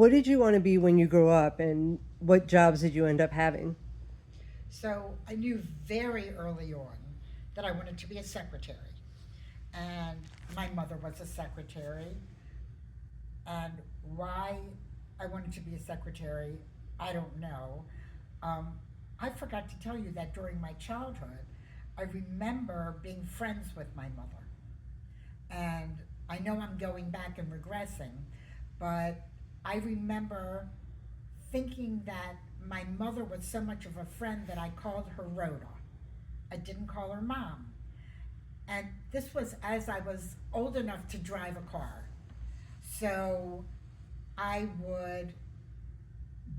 what did you want to be when you grew up, and what jobs did you end up having? So I knew very early on that I wanted to be a secretary. And my mother was a secretary. And why I wanted to be a secretary, I don't know. Um, I forgot to tell you that during my childhood, I remember being friends with my mother. And I know I'm going back and regressing, but I remember thinking that my mother was so much of a friend that I called her Rhoda. I didn't call her mom. And this was as I was old enough to drive a car. So I would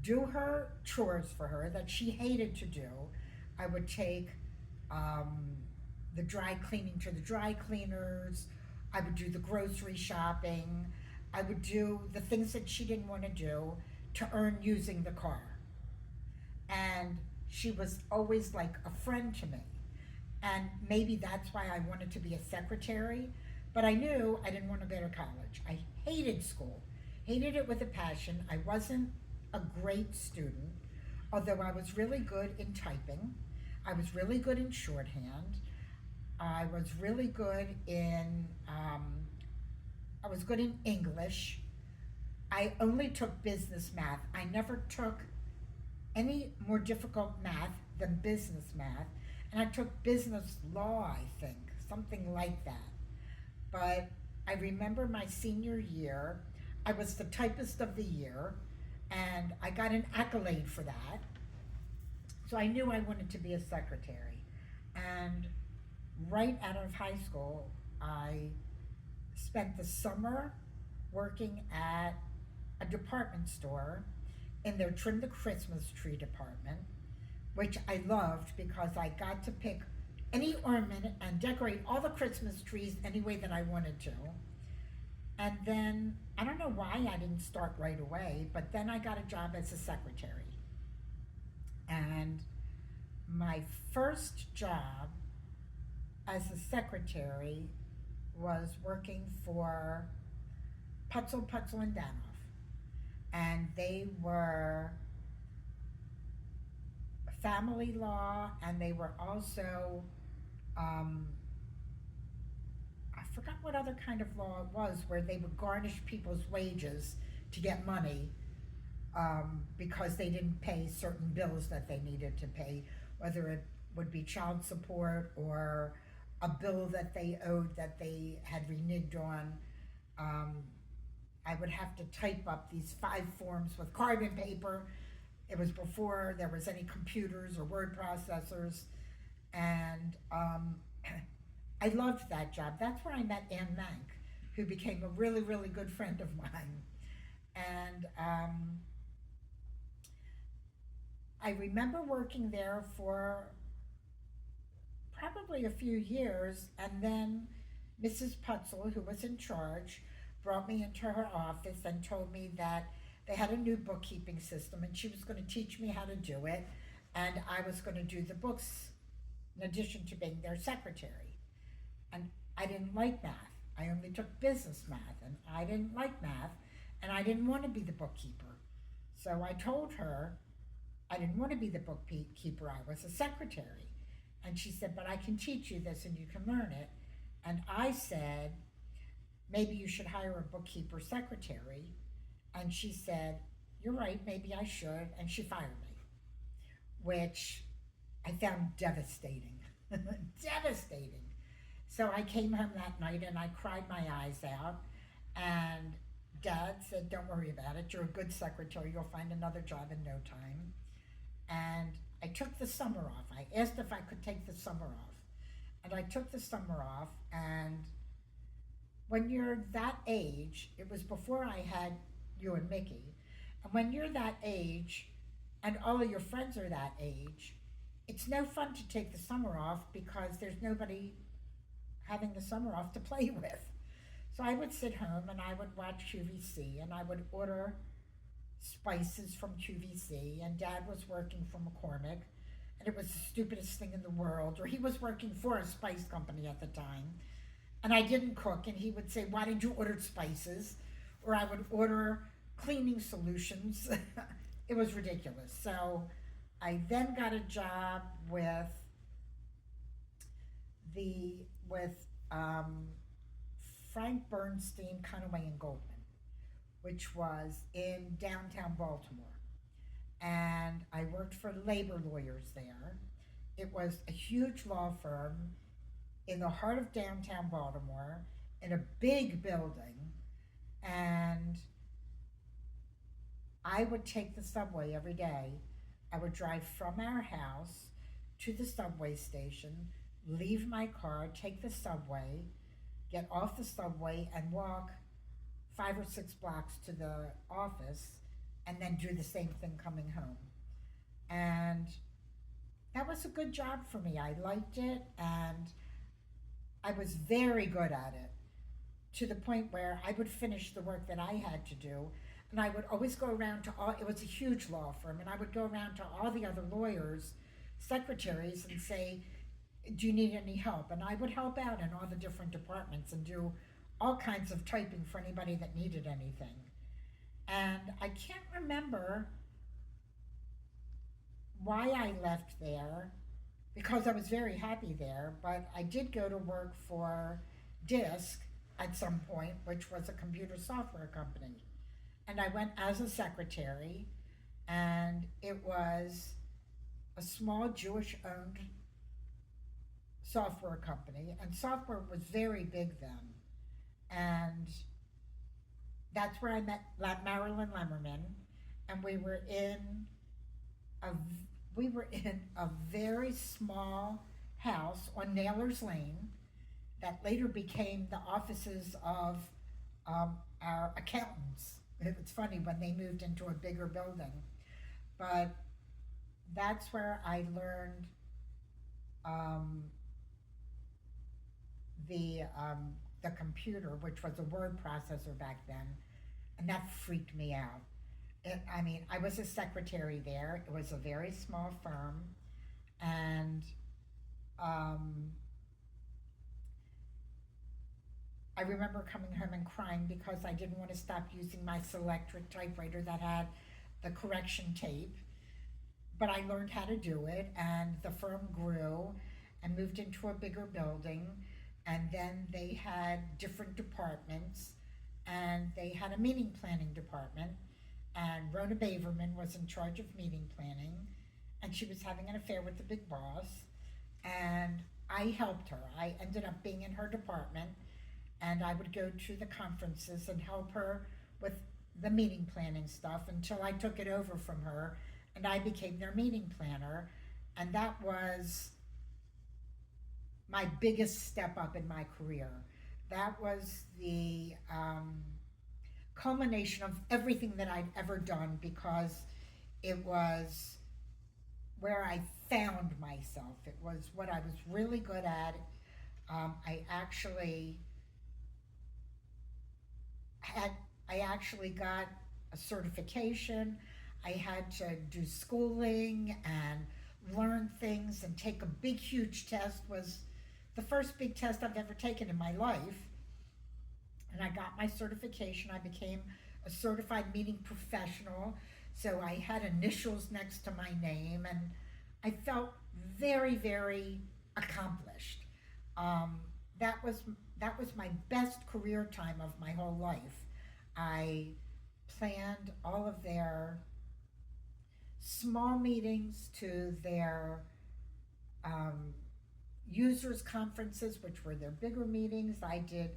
do her chores for her that she hated to do. I would take um, the dry cleaning to the dry cleaners. I would do the grocery shopping. I would do the things that she didn't want to do to earn using the car. And she was always like a friend to me. And maybe that's why I wanted to be a secretary. But I knew I didn't want to go to college. I hated school, hated it with a passion. I wasn't a great student, although I was really good in typing. I was really good in shorthand. I was really good in, I was good in English. I only took business math. I never took any more difficult math than business math. And I took business law, I think, something like that. But I remember my senior year, I was the typist of the year, and I got an accolade for that. So I knew I wanted to be a secretary. And right out of high school, I spent the summer working at a department store in their Trim the Christmas Tree department, which I loved because I got to pick any ornament and decorate all the Christmas trees any way that I wanted to. And then I don't know why I didn't start right away, but then I got a job as a secretary. And my first job as a secretary was working for Putzel and Danoff. And they were family law, and they were also, um, I forgot what other kind of law it was, where they would garnish people's wages to get money because they didn't pay certain bills that they needed to pay, whether it would be child support or a bill that they owed that they had reneged on. Um, I would have to type up these 5 forms with carbon paper. It was before there was any computers or word processors, and I loved that job. That's where I met Ann Mank, who became a really, really good friend of mine. And I remember working there for probably a few years, and then Mrs. Putzel, who was in charge, brought me into her office and told me that they had a new bookkeeping system and she was going to teach me how to do it, and I was going to do the books in addition to being their secretary. And I didn't like math. I only took business math, and I didn't like math, and I didn't want to be the bookkeeper. So I told her I didn't want to be the bookkeeper, I was a secretary. And she said, "But I can teach you this and you can learn it." And I said, "Maybe you should hire a bookkeeper secretary." And she said, "You're right, maybe I should." And she fired me, which I found devastating. Devastating. So I came home that night and I cried my eyes out. And Dad said, "Don't worry about it. You're a good secretary. You'll find another job in no time." And I took the summer off. I asked if I could take the summer off. And I took the summer off. And when you're that age, it was before I had you and Mickey. And when you're that age, and all of your friends are that age, it's no fun to take the summer off because there's nobody having the summer off to play with. So I would sit home and I would watch QVC and I would order spices from QVC, and Dad was working for McCormick, and it was the stupidest thing in the world. Or he was working for a spice company at the time, and I didn't cook, and he would say, "Why did you order spices?" Or I would order cleaning solutions. It was ridiculous. So I then got a job the with um, Frank Bernstein, Conaway and Goldman, which was in downtown Baltimore. And I worked for labor lawyers there. It was a huge law firm in the heart of downtown Baltimore in a big building. And I would take the subway every day. I would drive from our house to the subway station, leave my car, take the subway, get off the subway, and walk 5 or 6 blocks to the office, and then do the same thing coming home. And that was a good job for me. I liked it, and I was very good at it, to the point where I would finish the work that I had to do, and I would always go around to all, it was a huge law firm, and I would go around to all the other lawyers, secretaries, and say, do you need any help? And I would help out in all the different departments and do all kinds of typing for anybody that needed anything. And I can't remember why I left there, because I was very happy there, but I did go to work for DISC at some point, which was a computer software company. And I went as a secretary, and it was a small Jewish owned software company, and software was very big then. And that's where I met Marilyn Lemmerman, and a we were in a very small house on Naylor's Lane that later became the offices of our accountants. It's funny when they moved into a bigger building, but that's where I learned um, the computer, which was a word processor back then, and that freaked me out. I mean, I was a secretary there. It was a very small firm, and um, I remember coming home and crying because I didn't want to stop using my Selectric typewriter that had the correction tape. But I learned how to do it, and the firm grew and moved into a bigger building. And then they had different departments, and they had a meeting planning department. And Rhoda Baverman was in charge of meeting planning, and she was having an affair with the big boss. And I helped her. I ended up being in her department, and I would go to the conferences and help her with the meeting planning stuff until I took it over from her and I became their meeting planner. And that was my biggest step up in my career. That was the culmination of everything that I'd ever done, because it was where I found myself. It was what I was really good at. I actually had I actually got a certification. I had to do schooling and learn things and take a big huge test. Was the first big test I've ever taken in my life. And I got my certification. I became a certified meeting professional. So I had initials next to my name, and I felt very, very accomplished. Um, that was that was my best career time of my whole life. I planned all of their small meetings to their um, users conferences, which were their bigger meetings. I did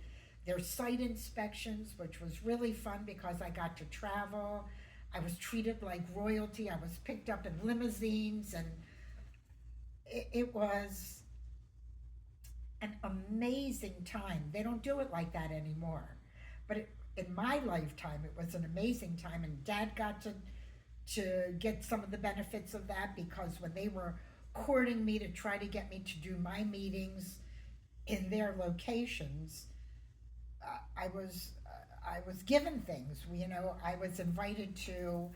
their site inspections, which was really fun because I got to travel. I was treated like royalty. I was picked up in limousines, and it was an amazing time. They don't do it like that anymore. But in my lifetime, it was an amazing time, and Dad got to get some of the benefits of that, because when they were courting me to try to get me to do my meetings in their locations, I was given things. I was invited to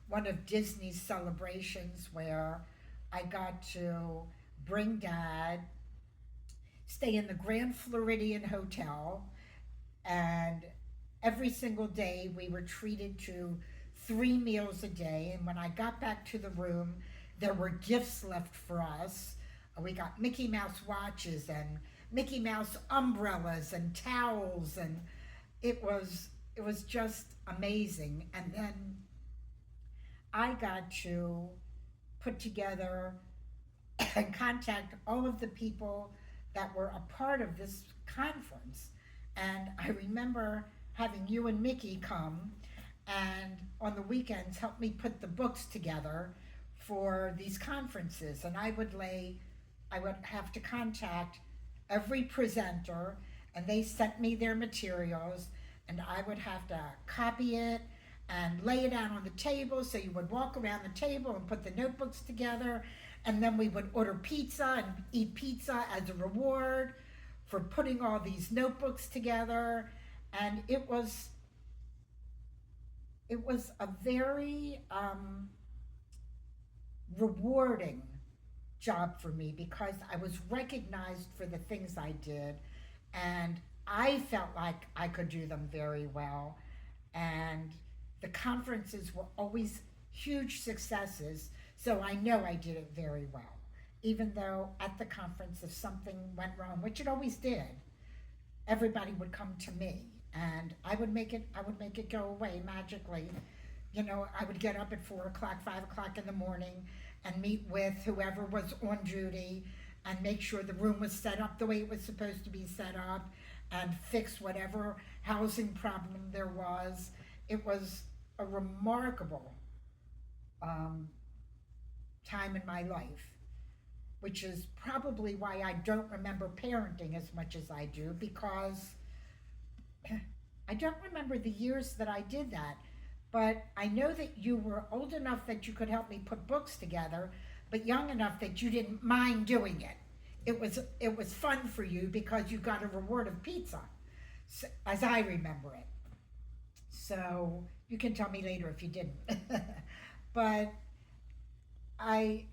one of Disney's celebrations where I got to bring Dad, stay in the Grand Floridian Hotel, and every single day we were treated to 3 meals a day. And when I got back to the room, there were gifts left for us. We got Mickey Mouse watches and Mickey Mouse umbrellas and towels, and it was just amazing. And then I got to put together and contact all of the people that were a part of this conference. And I remember having you and Mickey come and on the weekends help me put the books together for these conferences. And I would have to contact every presenter, and they sent me their materials, and I would have to copy it and lay it out on the table, so you would walk around the table and put the notebooks together, and then we would order pizza and eat pizza as a reward for putting all these notebooks together. And it was a very rewarding job for me because I was recognized for the things I did, and I felt like I could do them very well. And the conferences were always huge successes, so I know I did it very well. Even though at the conference, if something went wrong, which it always did, everybody would come to me, and I would make it go away magically. You know, I would get up at 4 o'clock, 5 o'clock in the morning and meet with whoever was on duty and make sure the room was set up the way it was supposed to be set up and fix whatever housing problem there was. It was a remarkable um, time in my life, which is probably why I don't remember parenting as much as I do, because I don't remember the years that I did that. But I know that you were old enough that you could help me put books together, but young enough that you didn't mind doing it. It was fun for you because you got a reward of pizza, as I remember it. So you can tell me later if you didn't. But I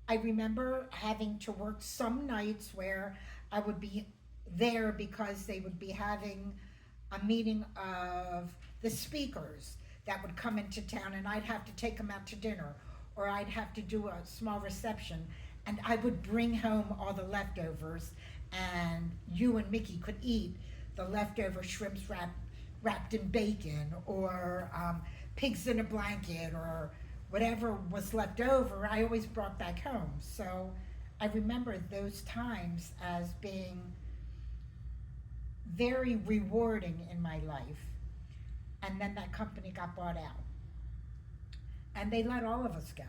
I remember having to work some nights where I would be there because they would be having a meeting of the speakers that would come into town, and I'd have to take them out to dinner, or I'd have to do a small reception, and I would bring home all the leftovers, and you and Mickey could eat the leftover shrimps wrapped in bacon, or pigs in a blanket, or whatever was left over. I always brought back home. So I remember those times as being very rewarding in my life. And then that company got bought out, and they let all of us go.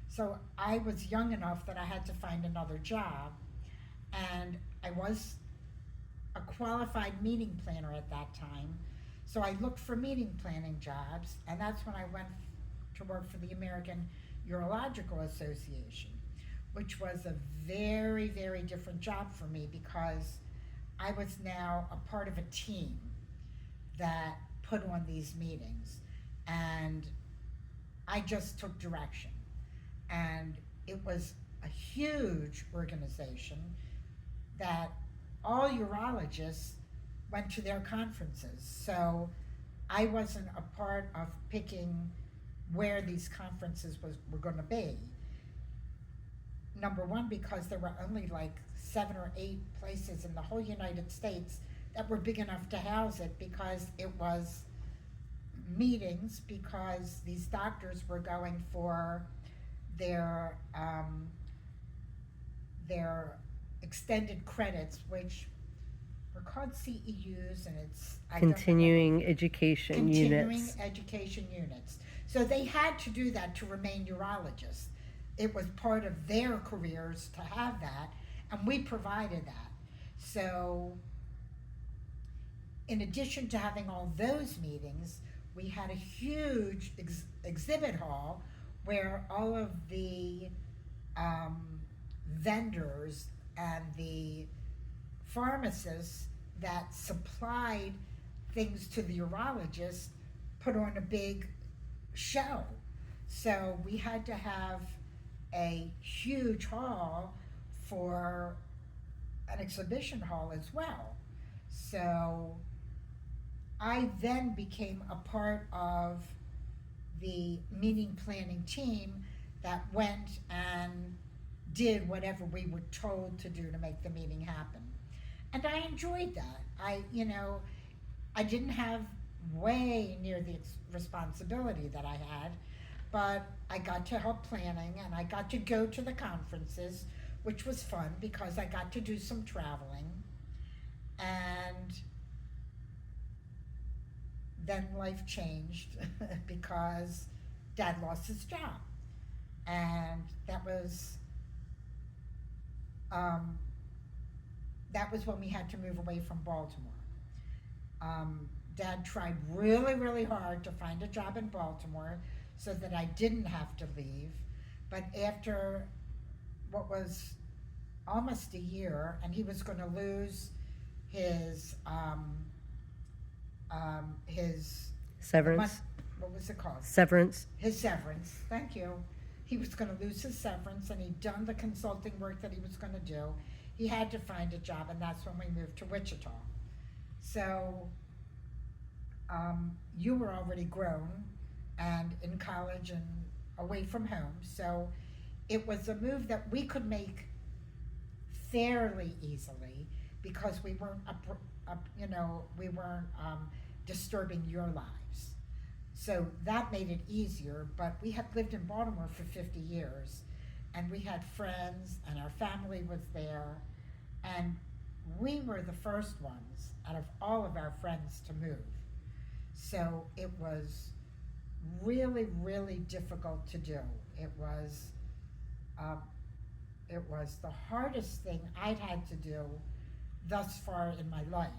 So I was young enough that I had to find another job, and I was a qualified meeting planner at that time. So I looked for meeting planning jobs, and that's when I went to work for the American Urological Association, which was a very, very different job for me because I was now a part of a team that put on these meetings, and I just took direction. And it was a huge organization that all urologists went to their conferences. So I wasn't a part of picking where these conferences were going to be. Number one, because there were only like 7 or 8 places in the whole United States that were big enough to house it, because it was meetings, because these doctors were going for their um, their extended credits, which were called CEUs, and it's I don't remember. Continuing education Continuing units. education units. So they had to do that to remain urologists. It was part of their careers to have that, and we provided that. So, in addition to having all those meetings, we had a huge exhibit hall where all of the um, vendors and the pharmacists that supplied things to the urologists put on a big show. So we had to have a huge hall for an exhibition hall as well. So I then became a part of the meeting planning team that went and did whatever we were told to do to make the meeting happen. And I enjoyed that. I didn't have way near the responsibility that I had, but I got to help planning and I got to go to the conferences, which was fun because I got to do some traveling. And then life changed because dad lost his job. And um, that was when we had to move away from Baltimore. Dad tried really, really hard to find a job in Baltimore so that I didn't have to leave. But after what was almost a year, and he was going to lose his his the month. Severance. What was it called? Severance. His severance. Thank you. He was going to lose his severance, and he'd done the consulting work that he was going to do. He had to find a job, and that's when we moved to Wichita. So you were already grown and in college and away from home. So it was a move that we could make fairly easily because we weren't we weren't disturbing your lives. So that made it easier. But we had lived in Baltimore for 50 years, and we had friends, and our family was there, and we were the first ones out of all of our friends to move. So it was really, really difficult to do. It was, um, it was the hardest thing I'd had to do thus far in my life.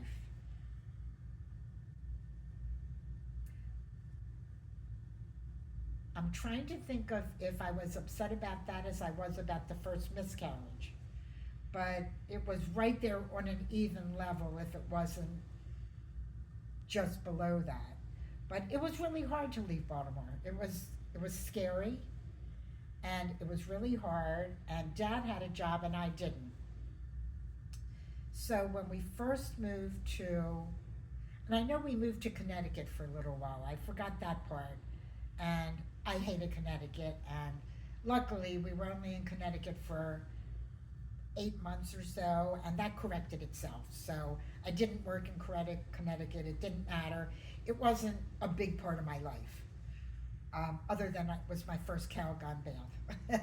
I'm trying to think of if I was upset about that as I was about the first miscarriage. But it was right there on an even level if it wasn't just below that. But it was really hard to leave Baltimore. It was scary and it was really hard, and dad had a job and I didn't. So when we first moved to, and I know we moved to Connecticut for a little while, I forgot that part, and I hated Connecticut, and luckily we were only in Connecticut for 8 months or so, and that corrected itself. So I didn't work in Connecticut, it didn't matter. It wasn't a big part of my life, other than it was my first Calgon bath.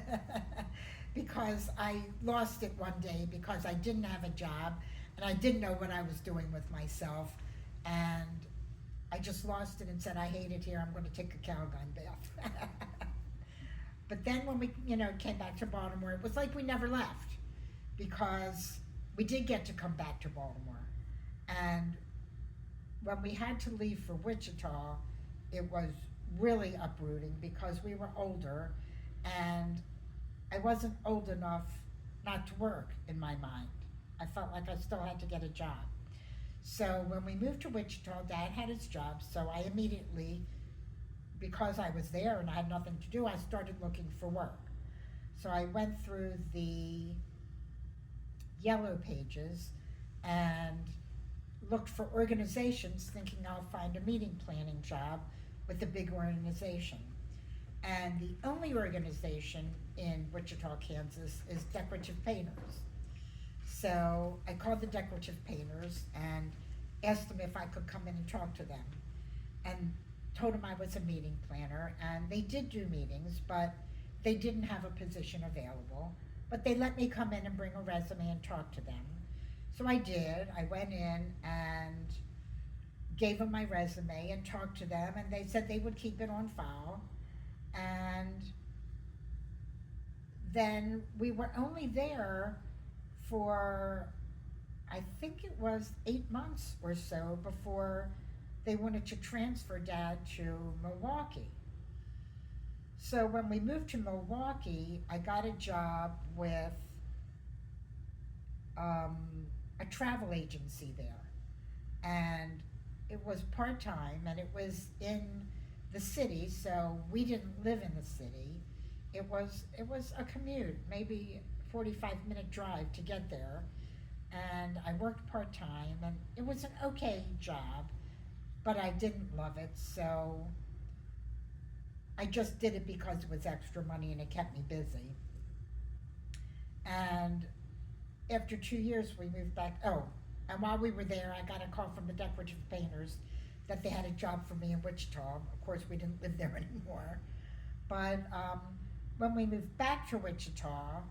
Because I lost it one day because I didn't have a job and I didn't know what I was doing with myself. And I just lost it and said, I hate it here, I'm going to take a Calgon bath. But then when we, came back to Baltimore, it was like we never left because we did get to come back to Baltimore. And when we had to leave for Wichita, it was really uprooting because we were older and I wasn't old enough not to work in my mind. I felt like I still had to get a job. So when we moved to Wichita, dad had his job, so I immediately, because I was there and I had nothing to do, I started looking for work. So I went through the yellow pages and looked for organizations thinking I'll find a meeting planning job with a big organization. And the only organization in Wichita, Kansas is Decorative Painters. So I called the Decorative Painters and asked them if I could come in and talk to them. And told them I was a meeting planner, and they did do meetings, but they didn't have a position available. But they let me come in and bring a resume and talk to them. So I did. I went in and gave them my resume and talked to them, and they said they would keep it on file. And then we were only there for, I think it was 8 months or so before they wanted to transfer dad to Milwaukee. So when we moved to Milwaukee, I got a job with um, a travel agency there. And it was part-time and it was in the city, so we didn't live in the city. It was a commute, maybe 45-minute drive to get there. And I worked part-time and it was an okay job. but I didn't love it, so I just did it because it was extra money and it kept me busy. And after 2 years, we moved back. Oh, and while we were there, I got a call from the decorative painters that they had a job for me in Wichita. Of course, we didn't live there anymore. But when we moved back to Wichita,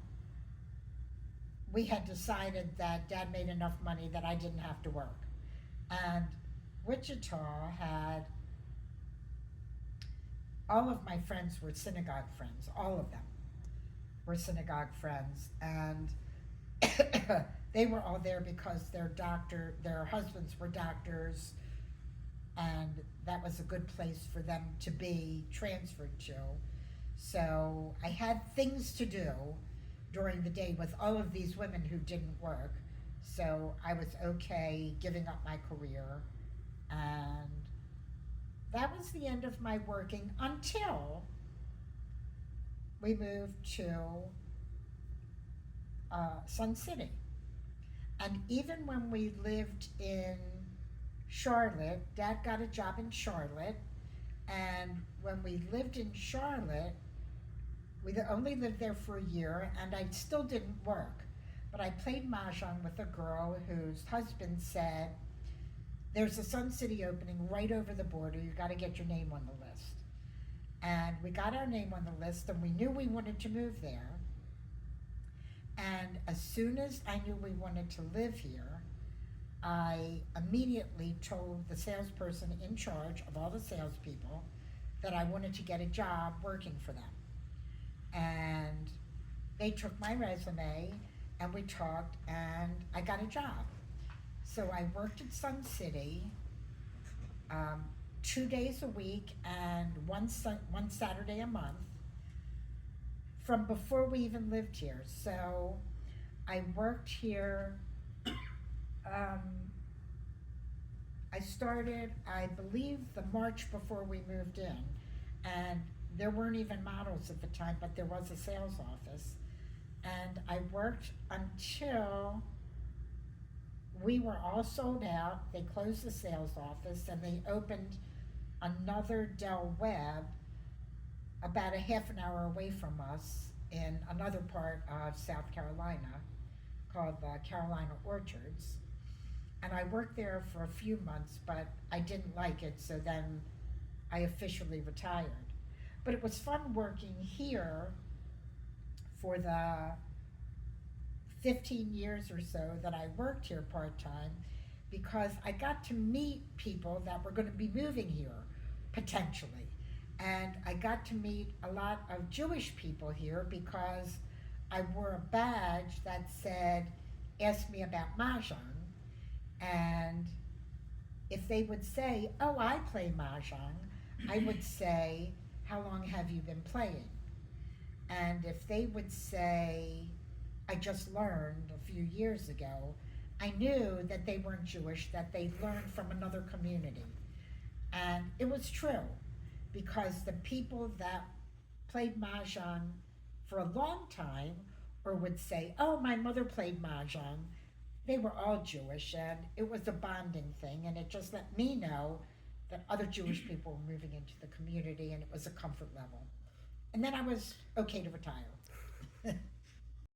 we had decided that Dad made enough money that I didn't have to work. And Wichita had all of my friends were synagogue friends. All of them were synagogue friends, and they were all there because their husbands were doctors, and that was a good place for them to be transferred to. So I had things to do during the day with all of these women who didn't work. So I was okay giving up my career. And that was the end of my working until we moved to Sun City. And even when we lived in Charlotte, Dad got a job in Charlotte. And when we lived in Charlotte, we only lived there for a year, and I still didn't work. But I played mahjong with a girl whose husband said, "There's a Sun City opening right over the border. You got to get your name on the list." And we got our name on the list, and we knew we wanted to move there. And as soon as I knew we wanted to live here, I immediately told the salesperson in charge of all the salespeople that I wanted to get a job working for them. And they took my resume and we talked, and I got a job. So I worked at Sun City 2 days a week and one Saturday a month from before we even lived here. So I worked here. Um, I started, I believe, the March before we moved in, and there weren't even models at the time, but there was a sales office. And I worked until we were all sold out. They closed the sales office and they opened another Del Webb about a half an hour away from us in another part of South Carolina called Carolina Orchards. And I worked there for a few months, but I didn't like it, so then I officially retired. But it was fun working here for the 15 years or so that I worked here part time, because I got to meet people that were going to be moving here potentially. And I got to meet a lot of Jewish people here because I wore a badge that said, "Ask me about Mahjong." And if they would say, "Oh, I play Mahjong," I would say, "How long have you been playing?" And if they would say, "I just learned a few years ago," I knew that they weren't Jewish, that they learned from another community. And it was true, because the people that played Mahjong for a long time, or would say, "Oh, my mother played Mahjong," they were all Jewish, and it was a bonding thing, and it just let me know that other Jewish people were moving into the community, and it was a comfort level. And then I was okay to retire.